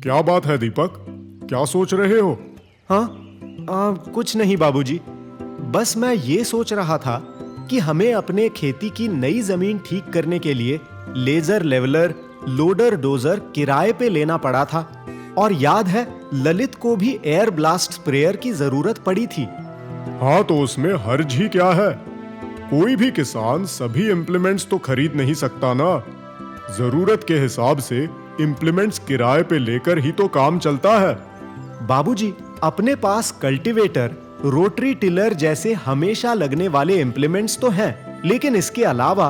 क्या बात है दीपक, क्या सोच रहे हो? हाँ, कुछ नहीं बाबूजी। बस मैं ये सोच रहा था कि हमें अपने खेती की नई जमीन ठीक करने के लिए लेजर लेवलर, लोडर डोजर किराए पे लेना पड़ा था। और याद है, ललित को भी एयर ब्लास्ट स्प्रेयर की जरूरत पड़ी थी। हाँ, तो उसमें हर्ज ही क्या है? कोई भी किसान सभी इम्प्लीमेंट्स तो खरीद नहीं सकता ना। जरूरत के हिसाब से इम्प्लीमेंट्स किराए पे लेकर ही तो काम चलता है। बाबूजी, अपने पास कल्टीवेटर, रोटरी टिलर जैसे हमेशा लगने वाले इम्प्लीमेंट्स तो हैं, लेकिन इसके अलावा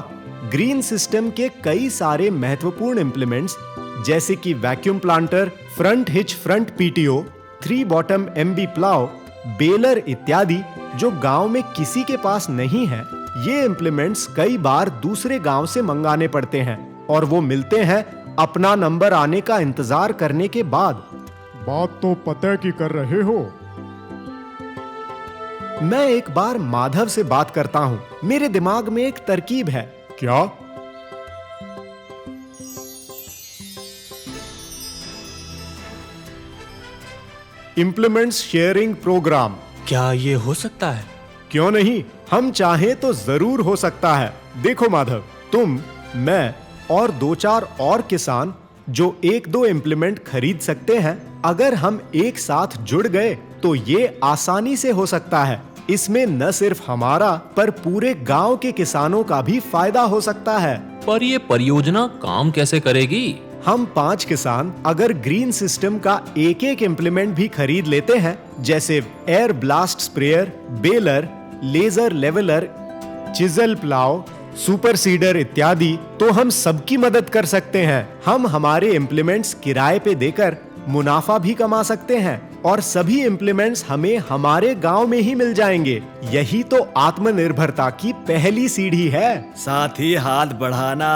ग्रीन सिस्टम के कई सारे महत्वपूर्ण इम्प्लीमेंट्स जैसे कि vacuum planter, front hitch front PTO, 3 bottom MB plough, baler इत्यादि जो गांव में किसी के पास नहीं है। ये इम्प्लीमेंट्स कई बार दूसरे गांव से मंगाने पड़ते हैं और वो मिलते हैं अपना नंबर आने का इंतजार करने के बाद। बात तो पते की कर रहे हो। मैं एक बार माधव से बात करता हूं। मेरे दिमाग में एक तरकीब है। क्या? Implements sharing programme. क्या ये हो सकता है? क्यों नहीं, हम चाहें तो जरूर हो सकता है। देखो माधव, तुम, मैं और 2-4 और किसान जो 1-2 इम्प्लीमेंट खरीद सकते हैं, अगर हम एक साथ जुड़ गए तो ये आसानी से हो सकता है। इसमें न सिर्फ हमारा पर पूरे गांव के किसानों का भी फायदा हो सकता है। पर ये परियोजना काम कैसे करेगी? हम 5 किसान अगर ग्रीन सिस्टम का एक इम्प्लीमेंट भी खरीद लेते हैं, जैसे air blast sprayer, baler, laser leveller, chisel plough, super seeder इत्यादि, तो हम सबकी मदद कर सकते हैं। हम हमारे इम्प्लीमेंट्स किराए पे देकर मुनाफा भी कमा सकते हैं और सभी इम्प्लीमेंट्स हमें हमारे गांव में ही मिल जाएंगे। यही तो आत्मनिर्भरता की पहली सीढ़ी है। साथ ही हाथ बढ़ाना।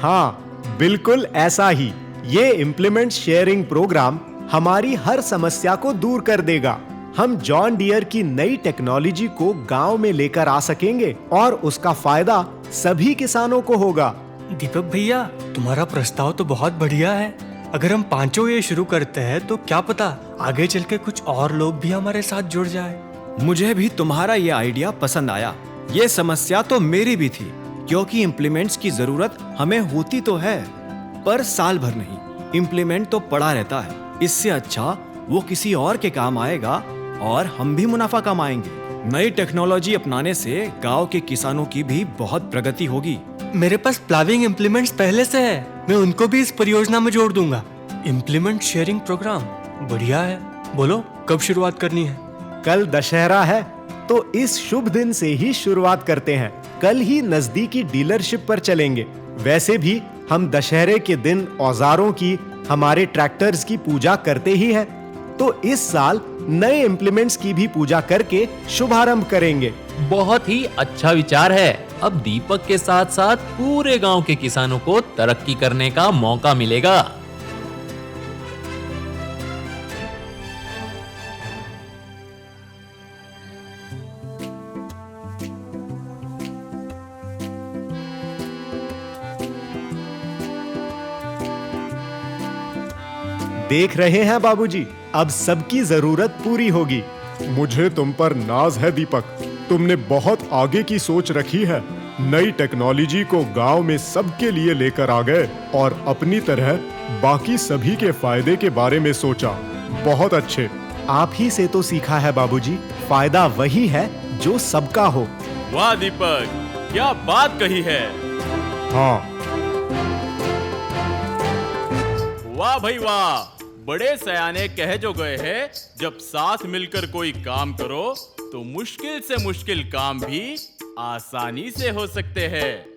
हाँ, बिल्कुल ऐसा ही। ये इम्प्लीमेंट शेयरिंग प्रोग्राम हमारी हर समस्या को दूर कर देगा। हम जॉन डियर की नई टेक्नोलॉजी को गांव में लेकर आ सकेंगे और उसका फायदा सभी किसानों को होगा। दीपक भैया, तुम्हारा प्रस्ताव तो बहुत बढ़िया है। अगर हम पांचों ये शुरू करते हैं तो क्या पता आगे चल के कुछ और लोग भी हमारे साथ जुड़ जाए। मुझे भी तुम्हारा ये आइडिया पसंद आया। ये समस्या तो मेरी भी थी, क्योंकि इम्प्लीमेंट्स की जरूरत हमें होती तो है, पर साल भर नहीं। इम्प्लीमेंट तो पड़ा रहता है। इससे अच्छा वो किसी और के काम आएगा और हम भी मुनाफा कमाएंगे। नई टेक्नोलॉजी अपनाने से गांव के किसानों की भी बहुत प्रगति होगी। मेरे पास प्लाविंग इम्प्लीमेंट्स पहले से है, मैं उनको भी इस परियोजना में जोड़ दूंगा। इम्प्लीमेंट शेयरिंग प्रोग्राम बढ़िया है। बोलो, कब शुरुआत करनी है? कल दशहरा है, तो इस शुभ दिन से ही शुरुआत करते हैं। कल ही नजदीकी डीलरशिप पर चलेंगे। वैसे भी हम दशहरे के दिन औजारों की, हमारे ट्रैक्टर्स की पूजा करते ही हैं, तो इस साल नए इम्प्लीमेंट्स की भी पूजा करके शुभारंभ करेंगे। बहुत ही अच्छा विचार है। अब दीपक के साथ साथ पूरे गांव के किसानों को तरक्की करने का मौका मिलेगा। देख रहे हैं बाबूजी, अब सबकी जरूरत पूरी होगी। मुझे तुम पर नाज है दीपक, तुमने बहुत आगे की सोच रखी है। नई टेक्नोलॉजी को गांव में सबके लिए लेकर आ गए और अपनी तरह बाकी सभी के फायदे के बारे में सोचा। बहुत अच्छे। आप ही से तो सीखा है बाबूजी, फायदा वही है जो सबका हो। वाह दीपक, क्या बात कही है। हाँ, वाह भाई वाह, बड़े सयाने कह जो गए हैं, जब साथ मिलकर कोई काम करो तो मुश्किल से मुश्किल काम भी आसानी से हो सकते हैं।